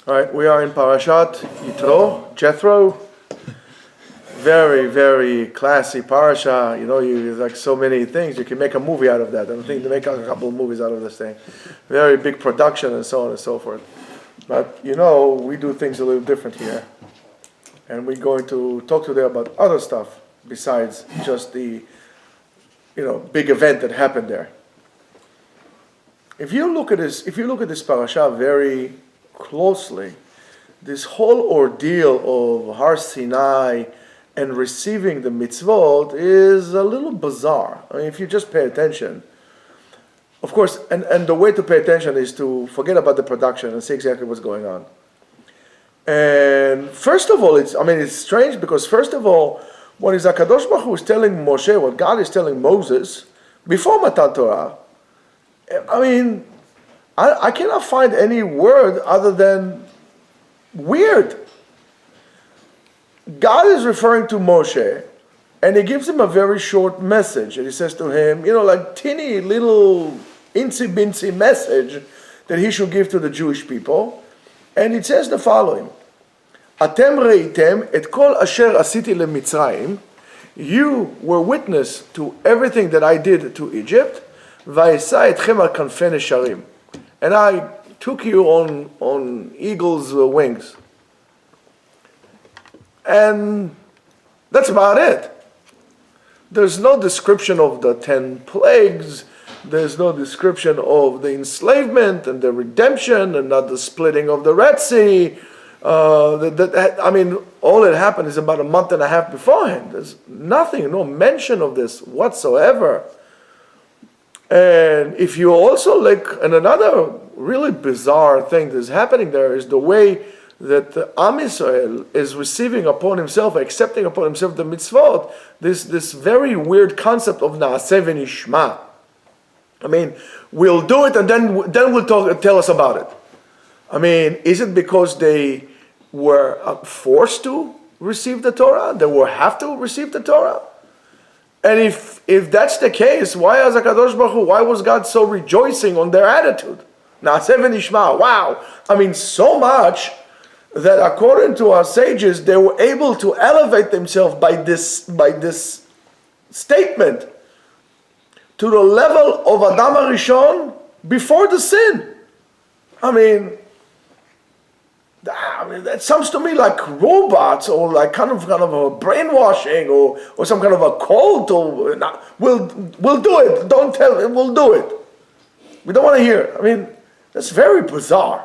All right, we are in Parashat Yitro, Jethro. Very, very classy parasha. You know, like so many things. You can make a movie out of that. I think they make a couple of movies out of this thing. Very big production and so on and so forth. But you know, we do things a little different here, and we're going to talk today about other stuff besides just the, big event that happened there. If you look at this parasha very closely, this whole ordeal of Har Sinai and receiving the mitzvot is a little bizarre. I mean, if you just pay attention, of course, and the way to pay attention is to forget about the production and see exactly what's going on. And first of all, it's strange because first of all, what is HaKadosh Baruch Hu is telling Moshe, what God is telling Moses before Matan Torah, I cannot find any word other than weird. God is referring to Moshe, and he gives him a very short message. And he says to him, like teeny little incy-bincy message that he should give to the Jewish people. And it says the following, Atem reitem et kol asher asiti leMitzrayim. You were witness to everything that I did to Egypt. Va'esa etchem al kanfei nesharim. And I took you on eagle's wings. And that's about it. There's no description of the 10 plagues. There's no description of the enslavement and the redemption and not the splitting of the Red Sea. All that happened is about a month and a half beforehand. There's nothing, no mention of this whatsoever. And if you also and another really bizarre thing that's happening there is the way that the Am Yisrael is receiving upon himself, accepting upon himself the mitzvot, this very weird concept of Naaseh v'nishma. We'll do it and then we'll tell us about it. Is it because they were forced to receive the Torah? They will have to receive the Torah? And if that's the case, why was God so rejoicing on their attitude? Naaseh v'nishma. Wow. So much that according to our sages, they were able to elevate themselves by this statement to the level of Adam HaRishon before the sin. That sounds to me like robots or like kind of a brainwashing or some kind of a cult. We'll do it. Don't tell him. We'll do it. We don't want to hear. That's very bizarre.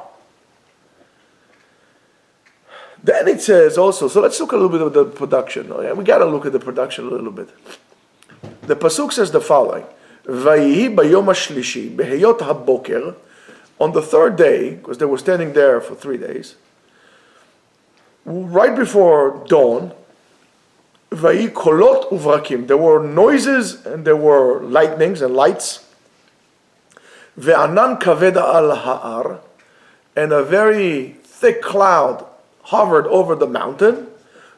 Then it says also, so let's look a little bit at the production. We got to look at the production a little bit. The pasuk says the following: Vayihi bayom hashlishi beheyot haboker. On the third day, because they were standing there for 3 days, right before dawn, Vayi kolot uvrakim. There were noises and there were lightnings and lights. Ve'anan kaveda al ha'ar, and a very thick cloud hovered over the mountain.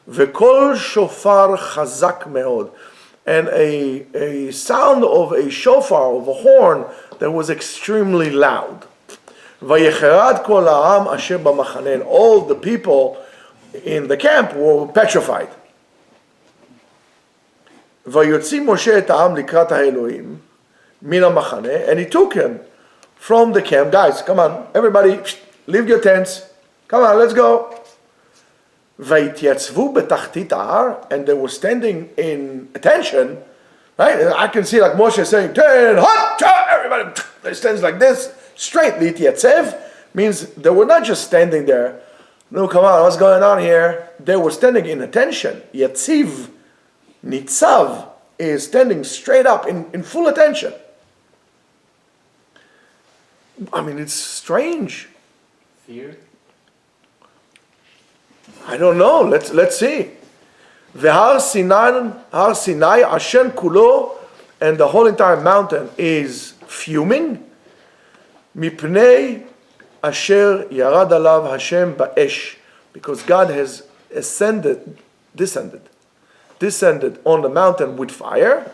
Ve'kol shofar chazak meod, and a sound of a shofar, of a horn, that was extremely loud. Vayecherad kol ha'am asher b'machane, and all the people in the camp were petrified. Vayotzi Moshe et ha'am likrat ha'elohim min ha'machane, and he took him from the camp. Guys, come on, everybody, leave your tents. Come on, let's go. Vayityatzvu betachtit ha'ar, and they were standing in attention. Right? I can see like Moshe saying, "Ten, hot, everybody." They stand like this, straight. Lityatzev means they were not just standing there. No, come on, what's going on here? They were standing in attention. Yatziv, nitzav, is standing straight up in full attention. It's strange. Fear? I don't know. Let's see. Har Sinai Ashen Kulo, and the whole entire mountain is fuming. Mipnei Asher Yarad Alav Hashem Ba'esh, because God has descended on the mountain with fire.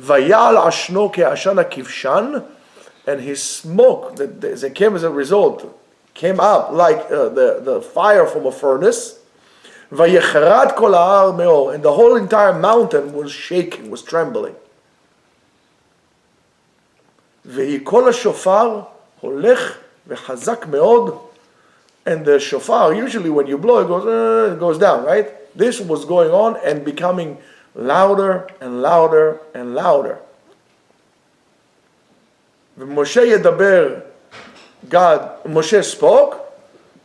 Vayal Ashno Ke'ashan HaKivshan, and his smoke that came as a result came up like the fire from a furnace. Vayecharad kol ha'ar me'or, and the whole entire mountain was shaking, was trembling. Ve'ikol ha'shofar holech ve'chazak me'od, and the shofar, usually when you blow, it goes down, right? This was going on and becoming louder and louder and louder. Moshe yedaber, Moshe spoke,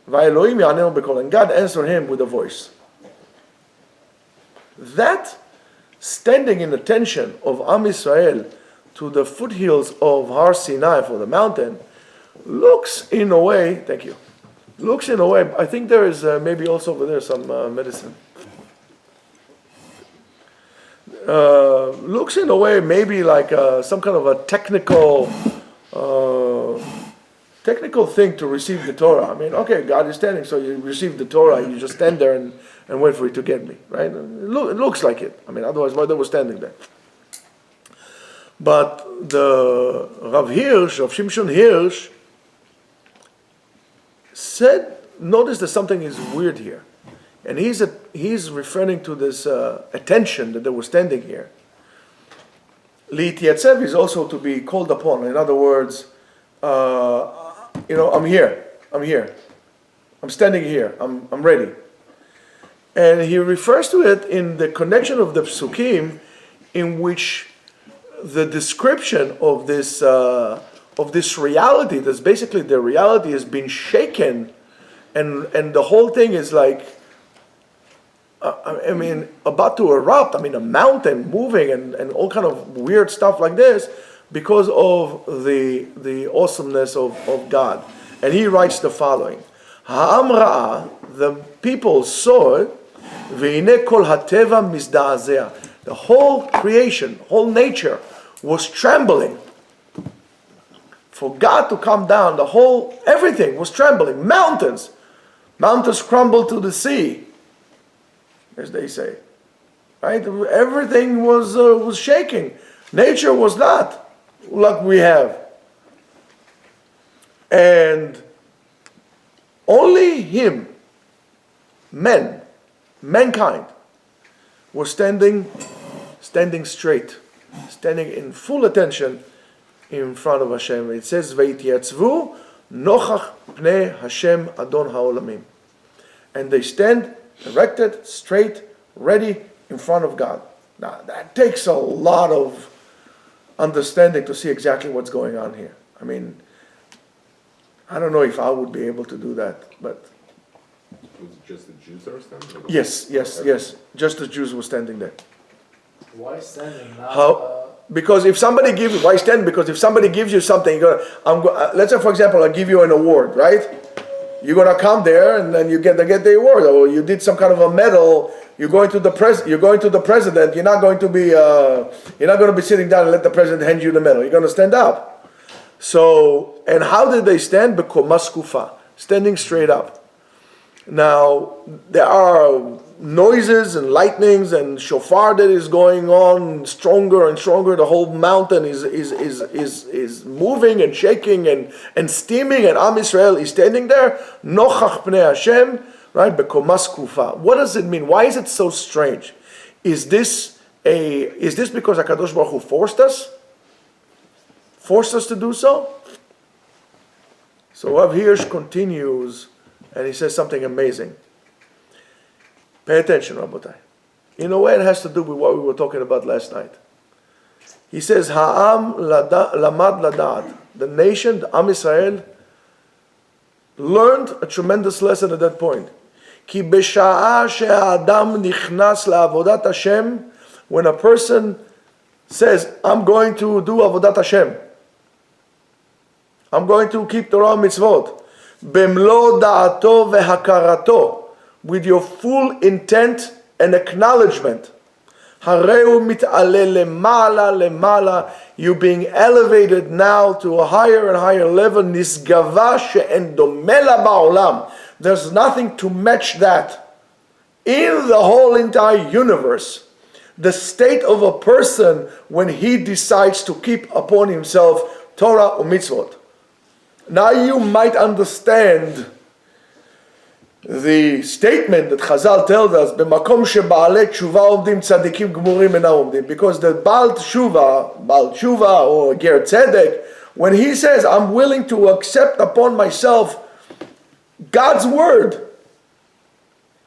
va'Elohim ya'anenu b'kol, and God answered him with a voice. That standing in attention of Am Yisrael to the foothills of Har Sinai, for the mountain, looks in a way, I think there is maybe also over there some medicine. Looks in a way maybe like some kind of a technical thing to receive the Torah. I mean, okay, God is standing, so you receive the Torah, you just stand there and wait for it to get me, right? It looks like it. I mean, otherwise, why they were standing there? But the Rav Shimshon Hirsch, notice that something is weird here. And he's referring to this attention that they were standing here. Li'tiatzev is also to be called upon. In other words, I'm here. I'm standing here. I'm ready. And he refers to it in the connection of the psukim, in which the description of this reality, that's basically the reality, has been shaken, and the whole thing is like, about to erupt. I mean, a mountain moving and all kind of weird stuff like this because of the awesomeness of God. And he writes the following: Ha'am ra'ah, the people saw it, ve'ineh kol hateva mizda'azeh. The whole creation, whole nature was trembling. For God to come down, everything was trembling. Mountains crumbled to the sea, as they say, right? Everything was shaking. Nature was not like we have, and only him, mankind, was standing straight, standing in full attention in front of Hashem. It says, "Ve'ityatzvu nochach pnei Hashem Adon ha'olamim," and they stand erected, straight, ready in front of God. Now that takes a lot of understanding to see exactly what's going on here. I mean, I don't know if I would be able to do that, but was it just the Jews that were standing? yes. Just the Jews were standing there. Why standing? Because if somebody gives you, why stand? Because if somebody gives you something, let's say for example, I give you an award, right? You're gonna come there and then you get the award, or you did some kind of a medal. You're going to the president. You're not going to be sitting down and let the president hand you the medal. You're going to stand up. So, and how did they stand? B'komas kufa, standing straight up. Now there are noises and lightnings and shofar that is going on stronger and stronger. The whole mountain is moving and shaking and steaming, and Am Yisrael is standing there. Nochach pnei Hashem, right? B'komas kufa. What does it mean? Why is it so strange? Is this because HaKadosh Baruch Hu forced us to do so? So Rav Hirsch continues, and he says something amazing. Pay attention, Rabotai. In a way, it has to do with what we were talking about last night. He says, Ha'am lamad ladad. The nation, the Am Yisrael, learned a tremendous lesson at that point. Ki b'sha'a she'adam nichnas la'avodat Hashem, when a person says, I'm going to do avodat Hashem, I'm going to keep Torah mitzvot, b'mlo da'ato ve'hakarato, with your full intent and acknowledgement. Hareu mit'ale lemala, you being elevated now to a higher and higher level. Nisgava she'en domela ba'olam. There's nothing to match that in the whole entire universe. The state of a person when he decides to keep upon himself Torah or mitzvot. Now you might understand the statement that Chazal tells us, "B'makom sheba'alei tshuva omdim tzadikim gmurim ena omdim," because the Baal Tshuva or Ger Tzedek, when he says, "I'm willing to accept upon myself God's word,"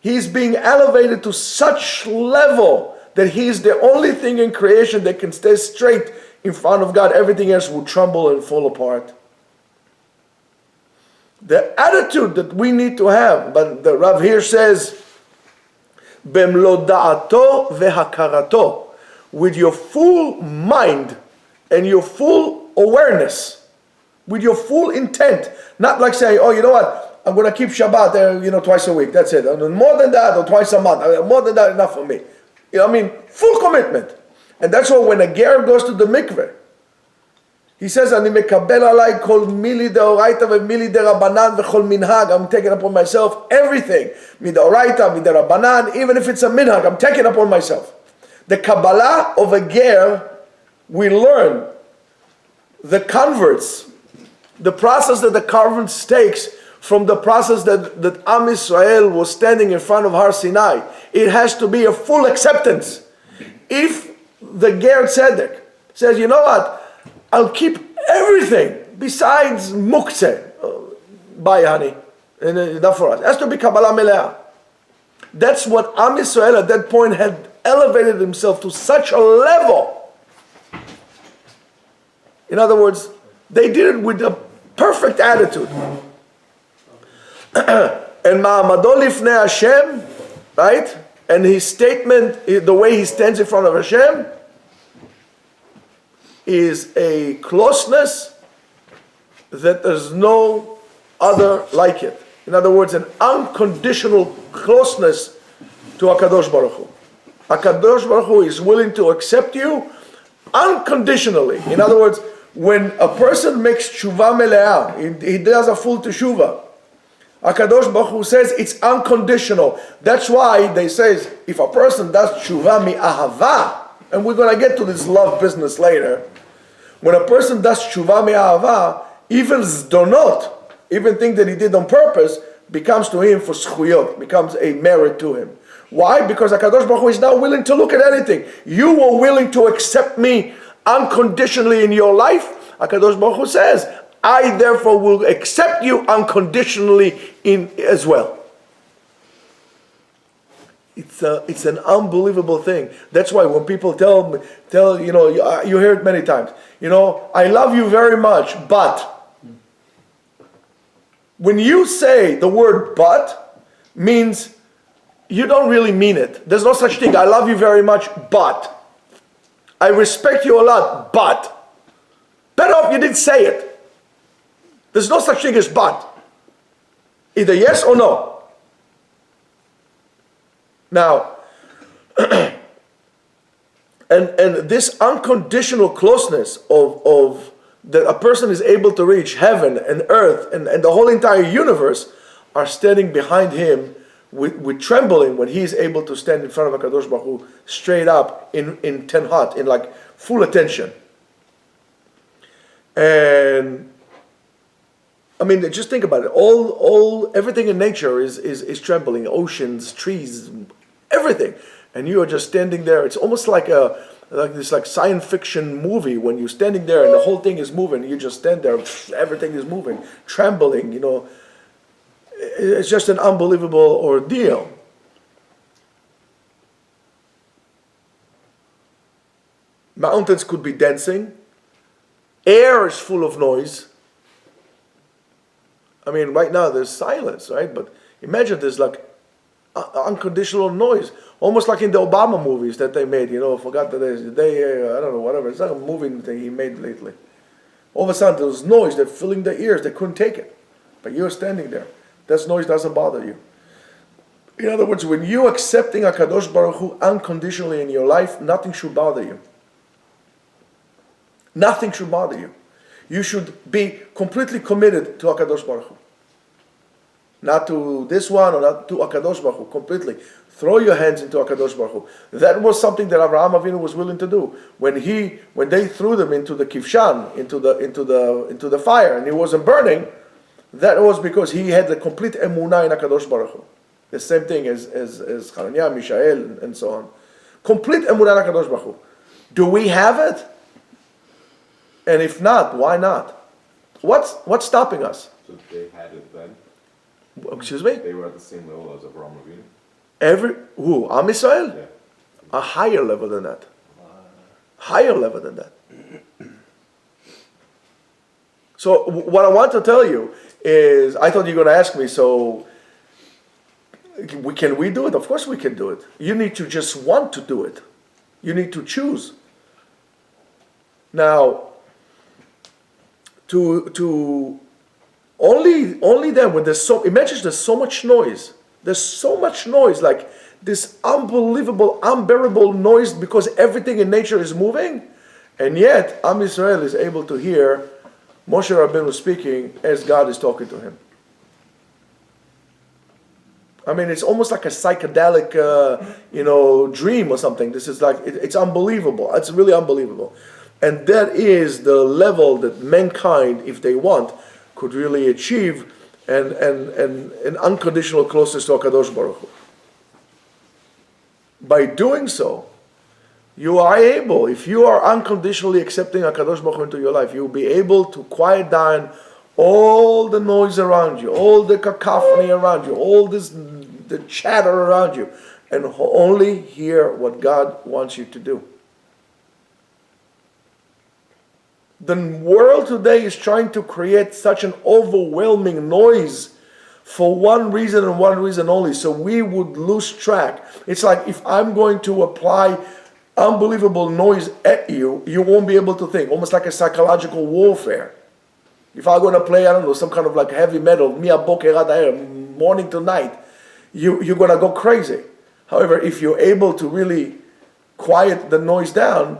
he's being elevated to such level that he's the only thing in creation that can stay straight in front of God. Everything else will tremble and fall apart. The attitude that we need to have, but the Rav here says, "Bemlo da'ato vehakarato," with your full mind and your full awareness, with your full intent, not like saying, "Oh, you know what? I'm going to keep Shabbat, twice a week. That's it. And more than that, or twice a month. More than that, enough for me." Full commitment. And that's why when a ger goes to the mikveh, he says, "Ani mekabel alai kol mili deoraita ve'mili derabanan ve'chol minhag." I'm taking upon myself everything. Midoraita, miderabanan, even if it's a minhag, I'm taking upon myself. The Kabbalah of a ger, we learn the converts, the process that the converts takes from the process that Am Yisrael was standing in front of Har Sinai. It has to be a full acceptance. If the ger tzedek says, "You know what? I'll keep everything besides muktzeh." Bye, honey. And enough for us. It has to be Kabbalah Meleah. That's what Am Yisrael at that point had elevated himself to such a level. In other words, they did it with a perfect attitude. And Ma'amado lifnei Hashem, right? And his statement, the way he stands in front of Hashem, is a closeness that there's no other like it. In other words, an unconditional closeness to HaKadosh Baruch Hu. HaKadosh Baruch Hu is willing to accept you unconditionally. In other words, when a person makes tshuva meleah, he does a full teshuvah, HaKadosh Baruch Hu says it's unconditional. That's why they say if a person does tshuva mi'ahava, and we're going to get to this love business later, when a person does tshuva mi'ahava, even zdonot, even thing that he did on purpose, becomes to him for zchuyot, becomes a merit to him. Why? Because HaKadosh Baruch Hu is now willing to look at anything. You were willing to accept me unconditionally in your life. HaKadosh Baruch Hu says, I therefore will accept you unconditionally in as well. It's an unbelievable thing. That's why when people tell you hear it many times, I love you very much, but when you say the word but, means you don't really mean it. There's no such thing. I love you very much, but I respect you a lot, but better off you didn't say it. There's no such thing as but. Either yes or no. Now, and this unconditional closeness of that a person is able to reach heaven and earth and the whole entire universe are standing behind him with trembling when he is able to stand in front of HaKadosh Baruch Hu straight up in tenhat, in like full attention. And I mean, just think about it. Everything in nature is trembling. Oceans, trees, everything. And you are just standing there. It's almost like this science fiction movie when you're standing there and the whole thing is moving. You just stand there, everything is moving, trembling. It's just an unbelievable ordeal. Mountains could be dancing. Air is full of noise. I mean, right now there's silence, right? But imagine there's like unconditional noise, almost like in the Obama movies that they made. I forgot that I don't know, whatever. It's like a movie thing he made lately. All of a sudden there was noise that filling their ears. They couldn't take it, but you're standing there. That noise doesn't bother you. In other words, when you're accepting HaKadosh Baruch Hu unconditionally in your life, nothing should bother you. Nothing should bother you. You should be completely committed to HaKadosh Baruch Hu. not to this one or not to HaKadosh Baruch Hu, completely. Throw your hands into HaKadosh Baruch Hu. That was something that Avraham Avinu was willing to do. When they threw them into the Kivshan, into the fire, and it wasn't burning, that was because he had the complete emunah in HaKadosh Baruch Hu. The same thing as Hananiah, Mishael, and so on. Complete emunah in HaKadosh Baruch Hu. Do we have it? And if not, why not? What's stopping us? So they had it then? Excuse me? They were at the same level as Avraham Avinu? Who? Am Yisrael? Yeah. A higher level than that. Higher level than that. So what I want to tell you is, I thought you were going to ask me, so can we do it? Of course we can do it. You need to just want to do it. You need to choose. Now, to only then when imagine there's so much noise. There's so much noise, like this unbelievable, unbearable noise because everything in nature is moving, and yet Am Yisrael is able to hear Moshe Rabbeinu speaking as God is talking to him. I mean, it's almost like a psychedelic, dream or something. This is like, it's unbelievable. It's really unbelievable. And that is the level that mankind, if they want, could really achieve an unconditional closeness to HaKadosh Baruch Hu. By doing so, you are able, if you are unconditionally accepting HaKadosh Baruch Hu into your life, you'll be able to quiet down all the noise around you, all the cacophony around you, the chatter around you, and only hear what God wants you to do. The world today is trying to create such an overwhelming noise for one reason and one reason only, so we would lose track. It's like if I'm going to apply unbelievable noise at you, you won't be able to think, almost like a psychological warfare. If I'm going to play, I don't know, some kind of like heavy metal, morning to night, you're going to go crazy. However, if you're able to really quiet the noise down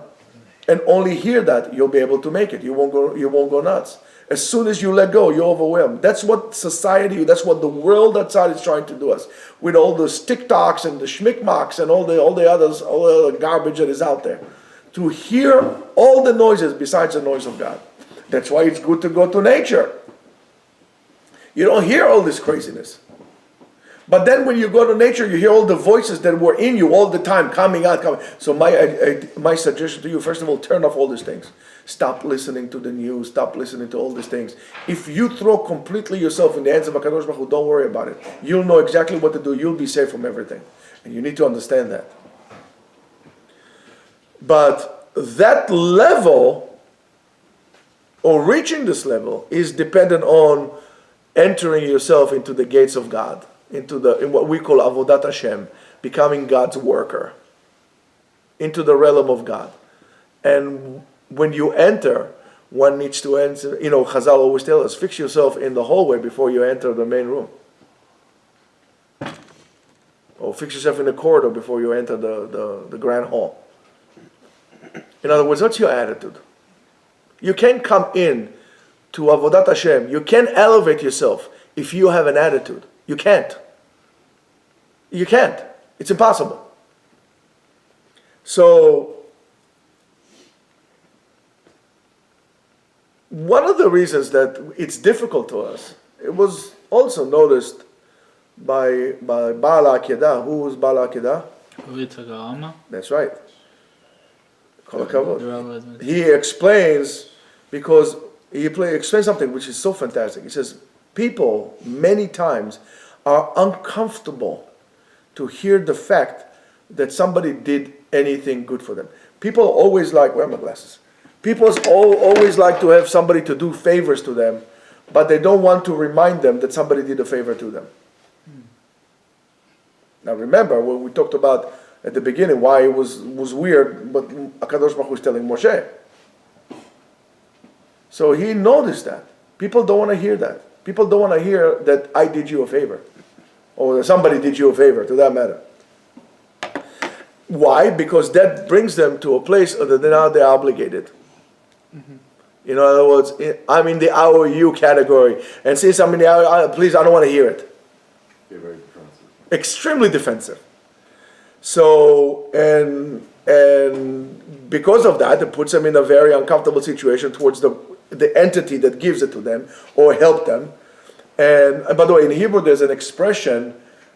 and only hear that, you'll be able to make it. You won't go nuts. As soon as you let go, you're overwhelmed. That's what society, that's what the world outside is trying to do us. With all the TikToks and the schmickmocks and all the other garbage that is out there. To hear all the noises besides the noise of God. That's why it's good to go to nature. You don't hear all this craziness. But then when you go to nature, you hear all the voices that were in you all the time, coming out. So my suggestion to you, first of all, turn off all these things. Stop listening to the news. Stop listening to all these things. If you throw completely yourself in the hands of HaKadosh Baruch Hu, don't worry about it. You'll know exactly what to do. You'll be safe from everything. And you need to understand that. But that level, or reaching this level, is dependent on entering yourself into the gates of God. In what we call Avodat Hashem, becoming God's worker, into the realm of God. And when you enter, one needs to enter, Chazal always tell us, fix yourself in the hallway before you enter the main room. Or fix yourself in the corridor before you enter the grand hall. In other words, what's your attitude? You can't come in to Avodat Hashem, you can't elevate yourself if you have an attitude. You can't. You can't. It's impossible. So, one of the reasons that it's difficult to us, it was also noticed by Baal HaAkedah. Who was Baal HaAkedah? That's right. Kol HaKavod. He explains, because he explains something which is so fantastic. He says, people many times are uncomfortable to hear the fact that somebody did anything good for them. People always like, where are my glasses? People always like to have somebody to do favors to them, but they don't want to remind them that somebody did a favor to them. Now remember, when we talked about at the beginning why it was weird, but HaKadosh Baruch Hu was telling Moshe. So he noticed that. People don't want to hear that. People don't want to hear that I did you a favor. Or that somebody did you a favor, to that matter. Why? Because that brings them to a place that now they're obligated. Mm-hmm. In other words, I'm in the IOU category. And since I'm in the IOU, please, I don't want to hear it. They're very defensive. Extremely defensive. So, and because of that, it puts them in a very uncomfortable situation towards the entity that gives it to them or help them. And by the way, in Hebrew, there's an expression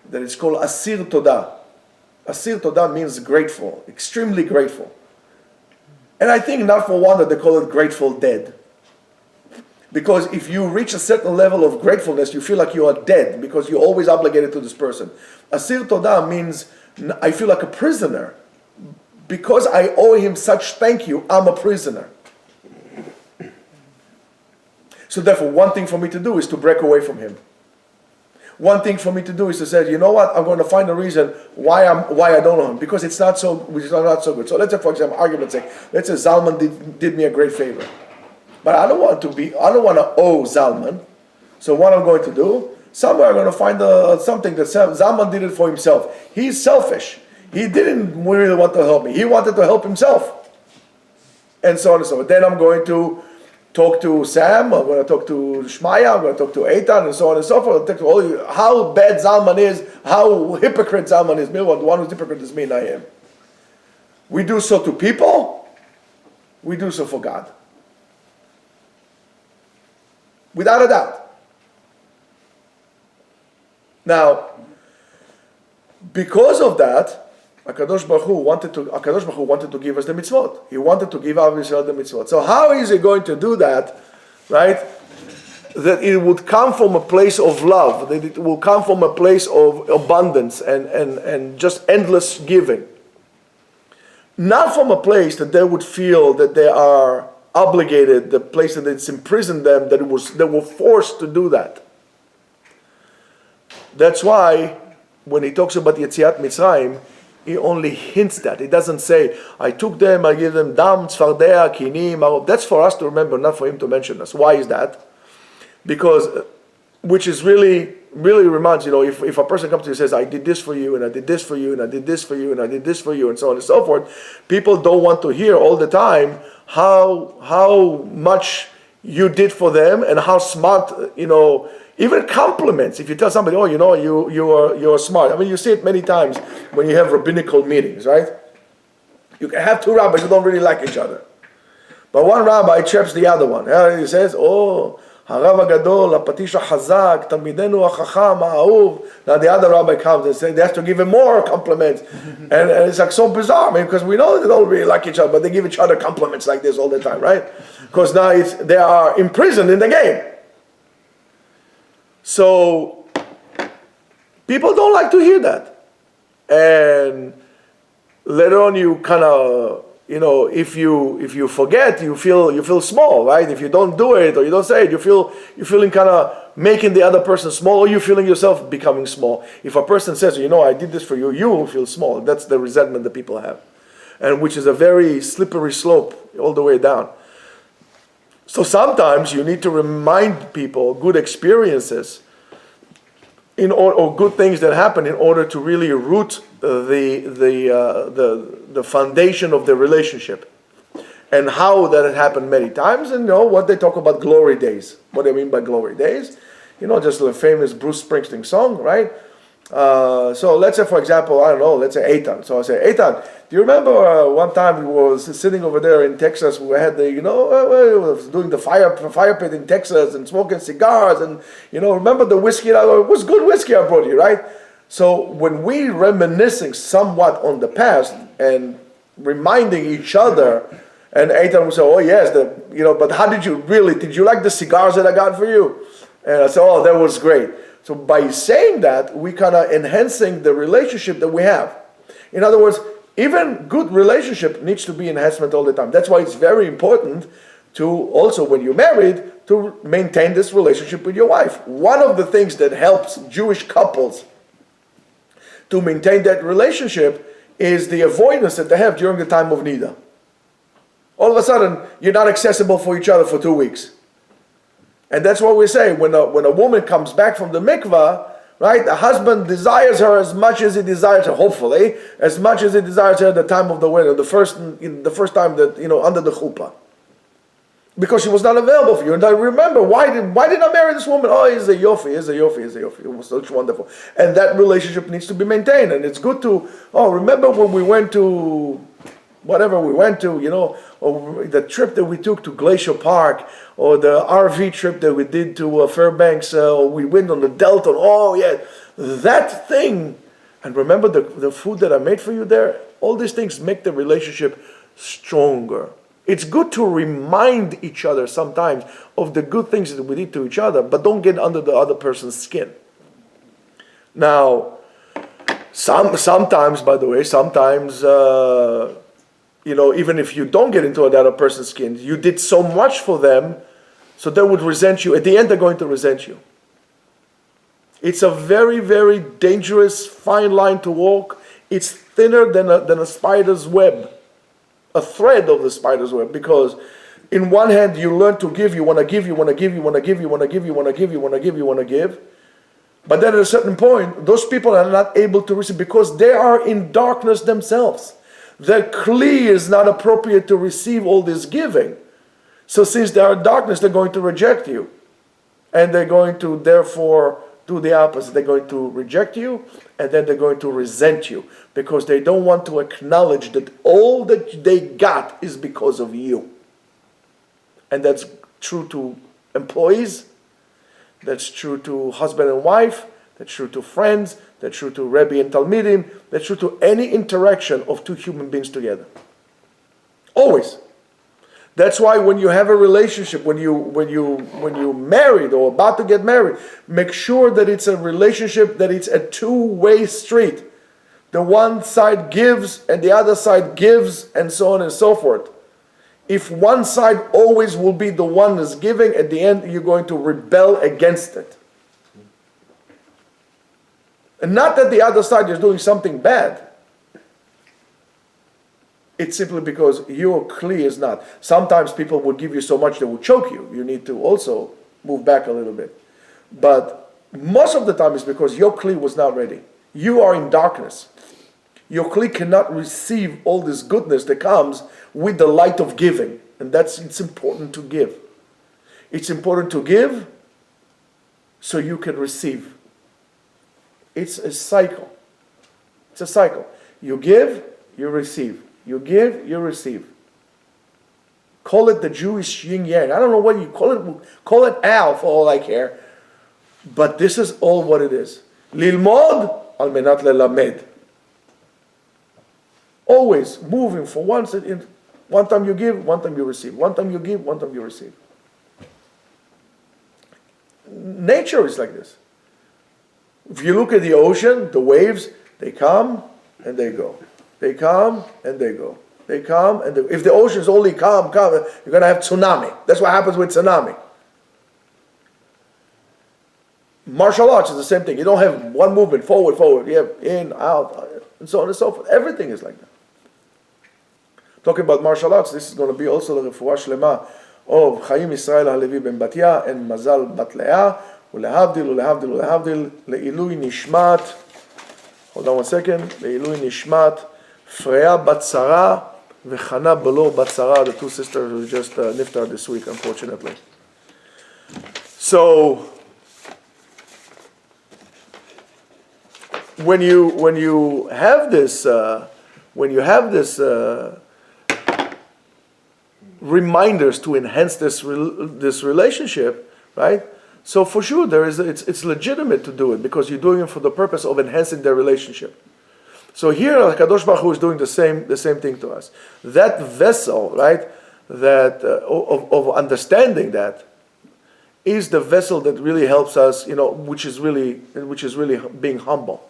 that is called asir todah. Asir todah means grateful, extremely grateful. And I think not for one that they call it grateful dead. Because if you reach a certain level of gratefulness, you feel like you are dead because you're always obligated to this person. Asir todah means I feel like a prisoner. Because I owe him such thank you, I'm a prisoner. So therefore, one thing for me to do is to break away from him. One thing for me to do is to say, you know what, I'm going to find a reason why I don't know him, because it's not so good. So let's say, for example, argument's sake, let's say Zalman did me a great favor. But I don't want to owe Zalman. So what I'm going to do, somewhere I'm going to find something that Zalman did it for himself. He's selfish. He didn't really want to help me. He wanted to help himself. And so on and so forth. Then I'm going to talk to Sam, I'm going to talk to Shmaya, I'm going to talk to Eitan, and so on and so forth. I'll talk to all you, how bad Zalman is, how hypocrite Zalman is. Meanwhile, the one who's hypocrite is me and I am. We do so to people, we do so for God. Without a doubt. Now, because of that, HaKadosh Baruch Hu wanted to give us the mitzvot. He wanted to give Am Yisrael the mitzvot. So how is he going to do that, right? That it would come from a place of love, that it will come from a place of abundance and just endless giving. Not from a place that they would feel that they are obligated, the place that it's imprisoned them, that they were forced to do that. That's why when he talks about Yetziat Mitzrayim, he only hints that. He doesn't say, I took them, I gave them dam, tzfardea, kinim. That's for us to remember, not for him to mention us. Why is that? Because, which is really reminds, if a person comes to you and says, I did this for you, and I did this for you, and I did this for you, and I did this for you, and so on and so forth, people don't want to hear all the time how much you did for them and how smart, even compliments. If you tell somebody, you're smart. I mean, you see it many times when you have rabbinical meetings, right? You can have two rabbis who don't really like each other. But one rabbi chirps the other one. He says, Harav HaGadol, HaPatish HaChazak, Talmidenu HaChacham, HaAhuv. Now the other rabbi comes and says, they have to give him more compliments. and it's like so bizarre, because we know they don't really like each other, but they give each other compliments like this all the time, right? Because now they are imprisoned in the game. So people don't like to hear that, and later on you kind of, if you forget, you feel small, right? If you don't do it or you don't say it, you're feeling kind of making the other person small, or you're feeling yourself becoming small. If a person says, I did this for you, you will feel small. That's the resentment that people have, and which is a very slippery slope all the way down. So sometimes you need to remind people good experiences or good things that happen in order to really root the foundation of the relationship, and how that had happened many times, and what they talk about glory days. What do I mean by glory days? Just the famous Bruce Springsteen song, right? So let's say, for example, let's say Eitan. So I say, Eitan, do you remember one time we was sitting over there in Texas, we had we was doing the fire pit in Texas and smoking cigars, and remember the whiskey? It was good whiskey I brought you, right? So when we reminiscing somewhat on the past and reminding each other, and Eitan would say, oh yes, but how did you like the cigars that I got for you? And I said, oh, that was great. So by saying that, we kind of enhancing the relationship that we have. In other words, even good relationship needs to be enhancement all the time. That's why it's very important to also, when you're married, to maintain this relationship with your wife. One of the things that helps Jewish couples to maintain that relationship is the avoidance that they have during the time of Nida. All of a sudden, you're not accessible for each other for 2 weeks. And that's what we say, when a woman comes back from the mikvah, right, the husband desires her as much as he desires her, hopefully, as much as he desires her at the time of the wedding, the first time that, under the chuppah. because she was not available for you. And I remember, why did I marry this woman? Oh, he's a yofi, he's a yofi, he's a yofi. It was such wonderful. And that relationship needs to be maintained. And it's good to, remember when we went to, whatever we went to, or the trip that we took to Glacier Park, or the RV trip that we did to Fairbanks, or we went on the Delta. Oh, yeah, that thing. And remember the food that I made for you there? All these things make the relationship stronger. It's good to remind each other sometimes of the good things that we did to each other, but don't get under the other person's skin. Now, sometimes, by the way, even if you don't get into the other person's skin, you did so much for them, so they would resent you. At the end, they're going to resent you. It's a very, very dangerous, fine line to walk. It's thinner than a spider's web. A thread of the spider's web, because in one hand you learn to give, you want to give, you want to give, you want to give, you want to give, you want to give, you want to give, you want to give. But then at a certain point, those people are not able to receive because they are in darkness themselves. Their kli is not appropriate to receive all this giving. So since they are in darkness, they're going to reject you. And they're going to therefore do the opposite. They're going to reject you, and then they're going to resent you, because they don't want to acknowledge that all that they got is because of you. And that's true to employees, that's true to husband and wife, that's true to friends, that's true to Rebbe and Talmidim, that's true to any interaction of two human beings together. Always. That's why when you have a relationship, when you married or about to get married, make sure that it's a relationship, that it's a two-way street. The one side gives and the other side gives, and so on and so forth. If one side always will be the one that's giving, at the end you're going to rebel against it. And not that the other side is doing something bad. It's simply because your kli is not. Sometimes people will give you so much they will choke you. You need to also move back a little bit. But most of the time it's because your kli was not ready. You are in darkness. Your kli cannot receive all this goodness that comes with the light of giving. And it's important to give. It's important to give so you can receive. It's a cycle. It's a cycle. You give, you receive. You give, you receive. Call it the Jewish yin yang. I don't know what you call it. Call it Al for all I care. But this is all what it is. Lilmod al menat lelamed. Always moving for one time you give, one time you receive. One time you give, one time you receive. Nature is like this. If you look at the ocean, the waves, they come and they go. They come and they go. They come and they go. If the ocean is only calm, you're going to have tsunami. That's what happens with tsunami. Martial arts is the same thing. You don't have one movement, forward. You have in, out, and so on and so forth. Everything is like that. Talking about martial arts, this is going to be also the refuah shlema of Chaim Israel Halevi ben Batya and Mazal bat Leah, ulehavdil, le'ilui nishmat, hold on one second, le'ilui nishmat, Freya bat Sarah, v'Chana Belo bat Sarah, the two sisters who just niftar this week, unfortunately. So, when you have this reminders to enhance this relationship, right? So for sure it's legitimate to do it because you're doing it for the purpose of enhancing their relationship. So here Kadosh Baruch Hu is doing the same thing to us. That vessel, right? That of understanding that is the vessel that really helps us, which is really being humble.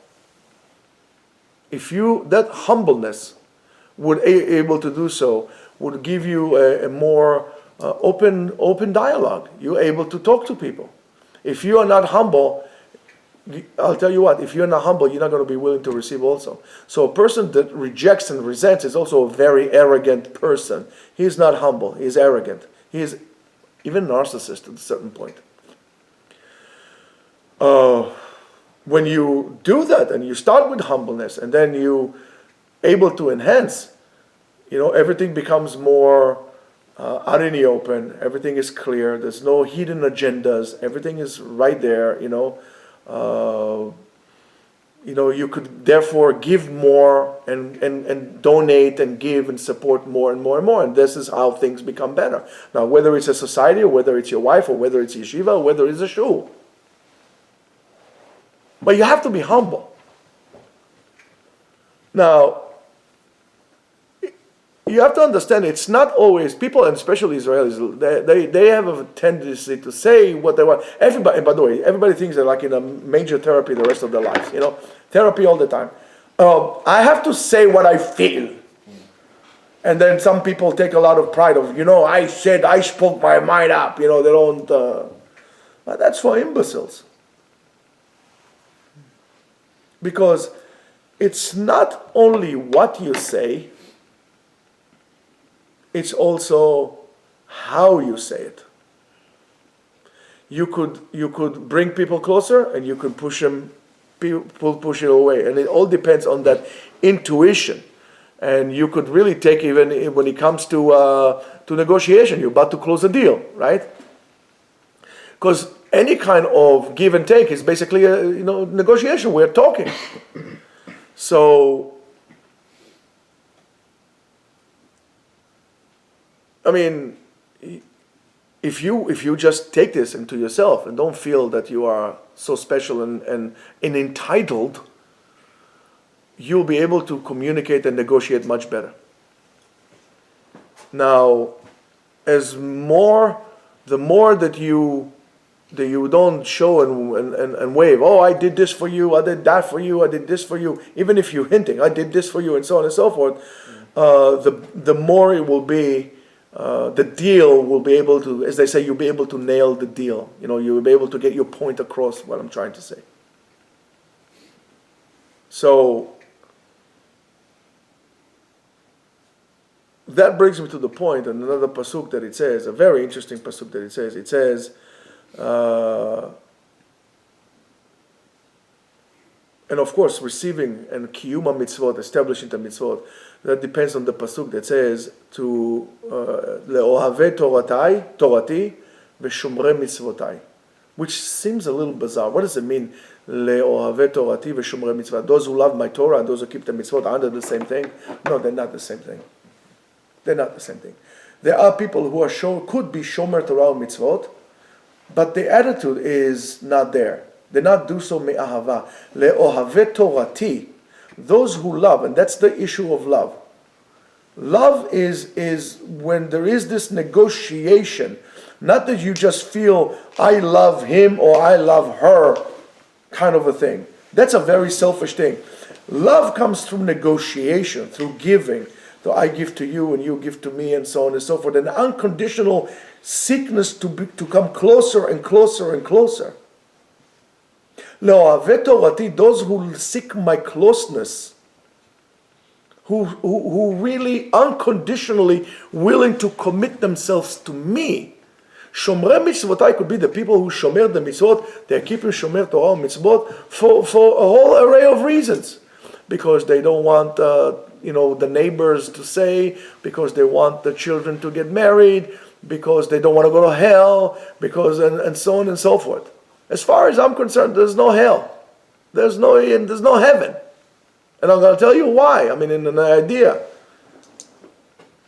If that humbleness would able to do so, would give you a more open dialogue. You're able to talk to people. If you are not humble, I'll tell you what, if you're not humble, you're not going to be willing to receive also. So a person that rejects and resents is also a very arrogant person. He's not humble, he's arrogant. He is even narcissist at a certain point. When you do that and you start with humbleness and then you able to enhance, everything becomes more out in the open. Everything is clear. There's no hidden agendas. Everything is right there. You could therefore give more and donate and give and support more and more and more. And this is how things become better. Now, whether it's a society or whether it's your wife or whether it's yeshiva or whether it's a shul. But you have to be humble. Now, you have to understand it's not always people, and especially Israelis. They have a tendency to say what they want. Everybody, and by the way, everybody thinks they're like in a major therapy the rest of their lives. Therapy all the time. I have to say what I feel, and then some people take a lot of pride of I spoke my mind up. They don't. But that's for imbeciles. Because it's not only what you say. It's also how you say it. You could bring people closer, and you could push it away, and it all depends on that intuition. And you could really take even when it comes to negotiation. You're about to close a deal, right? Because any kind of give and take is basically a negotiation. We're talking. So. I mean, if you just take this into yourself and don't feel that you are so special and entitled, you'll be able to communicate and negotiate much better. Now, the more that you don't show and wave, oh, I did this for you, I did that for you, I did this for you, even if you're hinting, I did this for you, and so on and so forth, the more it will be. The deal will be able to, as they say, you'll be able to nail the deal. You'll be able to get your point across what I'm trying to say. So, that brings me to the point, and another pasuk that it says, a very interesting pasuk that it says, and of course, receiving and kiyuma mitzvot, establishing the mitzvot, that depends on the pasuk that says to le'ohavei torati v'shomrei mitzvotai, which seems a little bizarre. What does it mean? Le'ohavei torati v'shomrei mitzvot. Those who love my Torah and those who keep the mitzvot are under the same thing? No, they're not the same thing. They're not the same thing. There are people who could be shomer Torah mitzvot, but the attitude is not there. They not do so me'ahava. Le'ohavei torati. Those who love, and that's the issue of love. Love is when there is this negotiation, not that you just feel I love him or I love her kind of a thing. That's a very selfish thing. Love comes through negotiation, through giving. So I give to you and you give to me and so on and so forth. An unconditional seekness to come closer and closer and closer. Le'ohavei torati, those who seek my closeness, who really unconditionally willing to commit themselves to me. Shomrei mitzvotai could be the people who shomer the mitzvot. They're keeping shomer Torah mitzvot for a whole array of reasons, because they don't want the neighbors to say, because they want the children to get married, because they don't want to go to hell, because and so on and so forth. As far as I'm concerned, there's no hell. There's no heaven. And I'm going to tell you why. I mean, in an idea.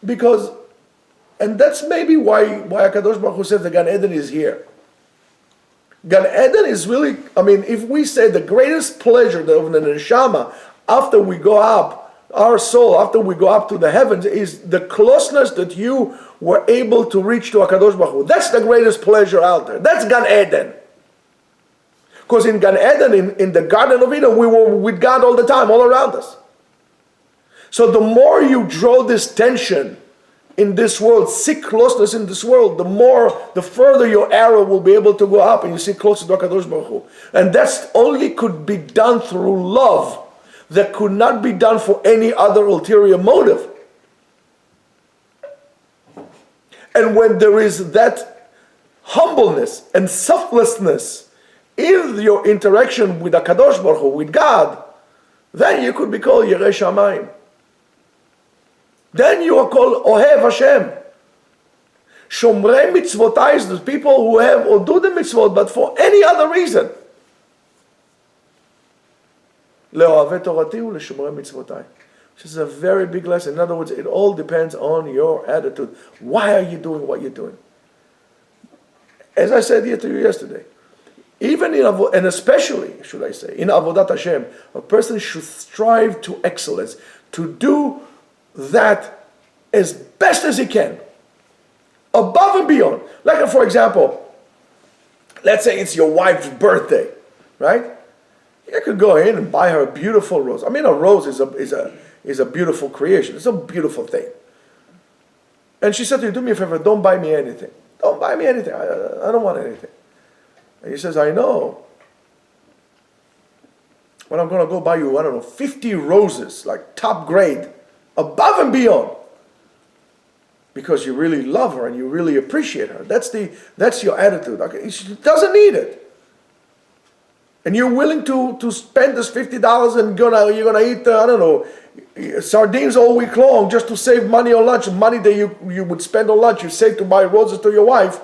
Because, and that's maybe why HaKadosh Baruch Hu says the Gan Eden is here. Gan Eden is really, if we say the greatest pleasure of the neshama after we go up, our soul, after we go up to the heavens, is the closeness that you were able to reach to HaKadosh Baruch Hu. That's the greatest pleasure out there. That's Gan Eden. Because in Gan Eden, in the Garden of Eden, we were with God all the time, all around us. So the more you draw this tension in this world, seek closeness in this world, the further your arrow will be able to go up, and you seek closer to HaKadosh Baruch Hu. And that's only could be done through love. That could not be done for any other ulterior motive. And when there is that humbleness and selflessness in your interaction with HaKadosh Baruch Hu, with God, then you could be called Yerei Shamayim. Then you are called Ohev Hashem. Shomrei mitzvotai is the people who have or do the mitzvot, but for any other reason. Le'ohavei torati u'leshomrei mitzvotai. Which is a very big lesson. In other words, it all depends on your attitude. Why are you doing what you're doing? As I said here to you yesterday, even in and especially, should I say, in Avodat Hashem, a person should strive to excellence, to do that as best as he can, above and beyond. Like, for example, let's say it's your wife's birthday, right? You could go in and buy her a beautiful rose. I mean, a rose is a beautiful creation. It's a beautiful thing. And she said to you, do me a favor, don't buy me anything. Don't buy me anything. I don't want anything. And he says, I know. But I'm going to go buy you, 50 roses, like top grade, above and beyond. Because you really love her and you really appreciate her. That's your attitude. Okay? She doesn't need it. And you're willing to spend this $50 and you're gonna eat, sardines all week long just to save money on lunch, money that you would spend on lunch, you save to buy roses to your wife.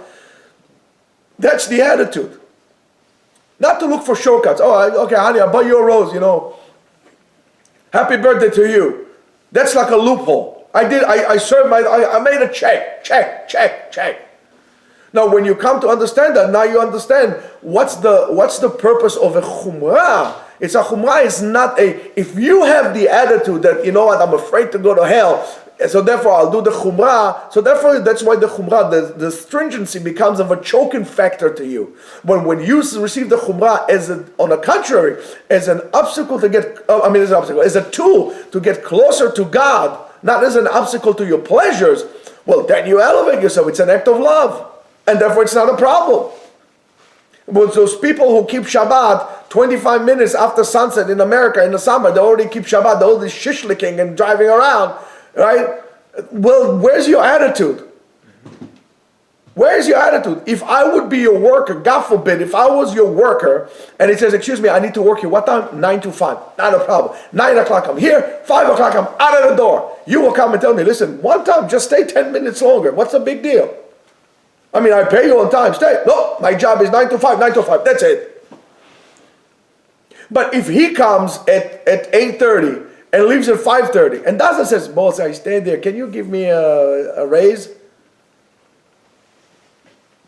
That's the attitude. Not to look for shortcuts. Oh, okay, honey, I bought you a rose, Happy birthday to you. That's like a loophole. I made a check. Now, when you come to understand that, now you understand what's the purpose of a chumrah. It's a chumrah. It's not if you have the attitude that, I'm afraid to go to hell, so therefore I'll do the chumrah. So therefore, that's why the chumrah, the stringency becomes of a choking factor to you. When you receive the chumrah on the contrary, as an obstacle to as a tool to get closer to God, not as an obstacle to your pleasures, well, then you elevate yourself. It's an act of love. And therefore it's not a problem. But those people who keep Shabbat 25 minutes after sunset in America in the summer, they already keep Shabbat, they're already shishlicking and driving around, right? Well, where's your attitude? Where's your attitude? If I would be your worker, God forbid, if I was your worker, and it says, excuse me, I need to work here, what time? 9 to 5, not a problem. 9 o'clock I'm here, 5 o'clock I'm out of the door. You will come and tell me, listen, one time, just stay 10 minutes longer. What's the big deal? I mean, I pay you on time, stay. No, my job is 9 to 5, that's it. But if he comes at 8:30 and leaves at 5:30 and doesn't say, boss, I stay there, can you give me a raise?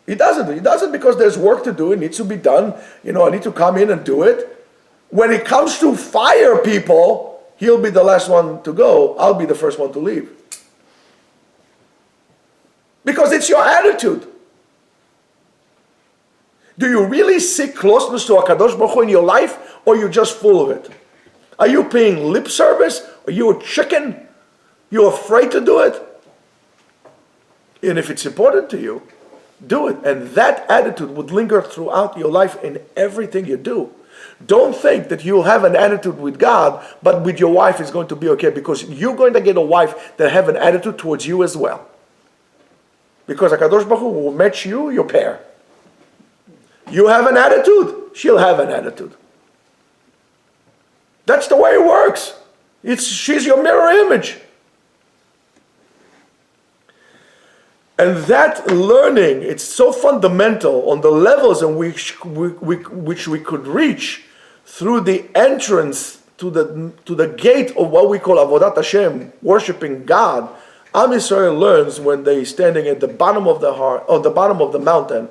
He doesn't because there's work to do, it needs to be done. I need to come in and do it. When it comes to fire people, he'll be the last one to go, I'll be the first one to leave. Because it's your attitude. Do you really seek closeness to HaKadosh Baruch Hu in your life, or are you just full of it? Are you paying lip service? Are you a chicken? You're afraid to do it? And if it's important to you, do it. And that attitude would linger throughout your life in everything you do. Don't think that you'll have an attitude with God, but with your wife it's going to be okay, because you're going to get a wife that have an attitude towards you as well. Because HaKadosh Baruch Hu will match you, your pair. You have an attitude, she'll have an attitude. That's the way it works. She's your mirror image. And that learning, it's so fundamental on the levels in which we could reach through the entrance to the gate of what we call Avodat Hashem, worshiping God. Am Yisrael learns when they're standing at the bottom of the bottom of the mountain,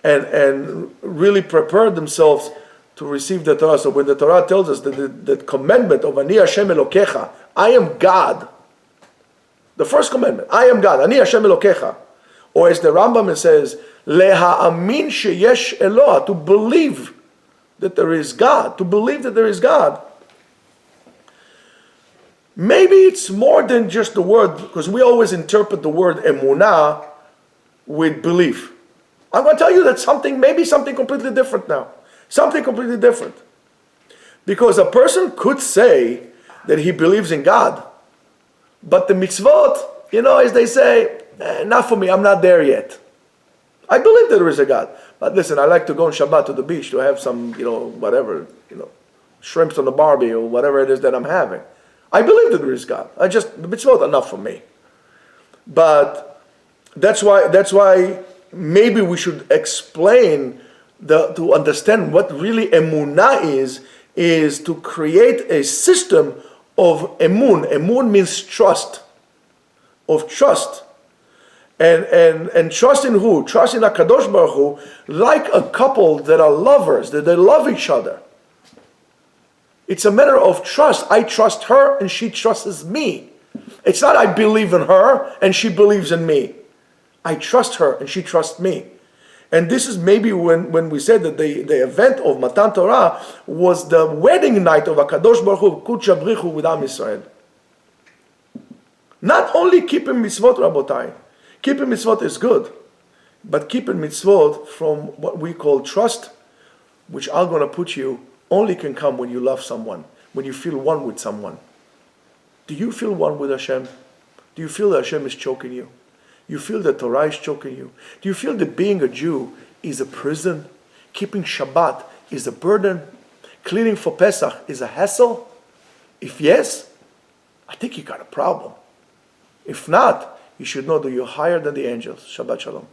and really prepare themselves to receive the Torah. So when the Torah tells us that the commandment of Ani Hashem Elokecha, I am God, the first commandment, I am God, Ani Hashem Elokecha, or as the Rambam says, Leha'amin sheyesh Eloah, to believe that there is God, to believe that there is God. Maybe it's more than just the word, because we always interpret the word emunah with belief. I'm going to tell you that maybe something completely different now. Something completely different. Because a person could say that he believes in God, but the mitzvot, as they say, not for me, I'm not there yet. I believe that there is a God. But listen, I like to go on Shabbat to the beach to have some, shrimps on the barbie or whatever it is that I'm having. I believe that there is God. The mitzvot are not for me. But That's why maybe we should explain to understand what really emunah is to create a system of emun. Emun means trust, of trust. And trust in who? Trust in HaKadosh Baruch Hu, like a couple that are lovers, that they love each other. It's a matter of trust. I trust her and she trusts me. It's not I believe in her and she believes in me. I trust her and she trusts me. And this is maybe when we said that the event of Matan Torah was the wedding night of HaKadosh Baruch Hu, Kudsha Brichu with Am Yisrael. Not only keeping mitzvot, Rabotai. Keeping mitzvot is good. But keeping mitzvot from what we call trust, which I'm going to put you, only can come when you love someone, when you feel one with someone. Do you feel one with Hashem? Do you feel that Hashem is choking you? You feel that Torah is choking you? Do you feel that being a Jew is a prison? Keeping Shabbat is a burden? Cleaning for Pesach is a hassle? If yes, I think you got a problem. If not, you should know that you're higher than the angels. Shabbat Shalom.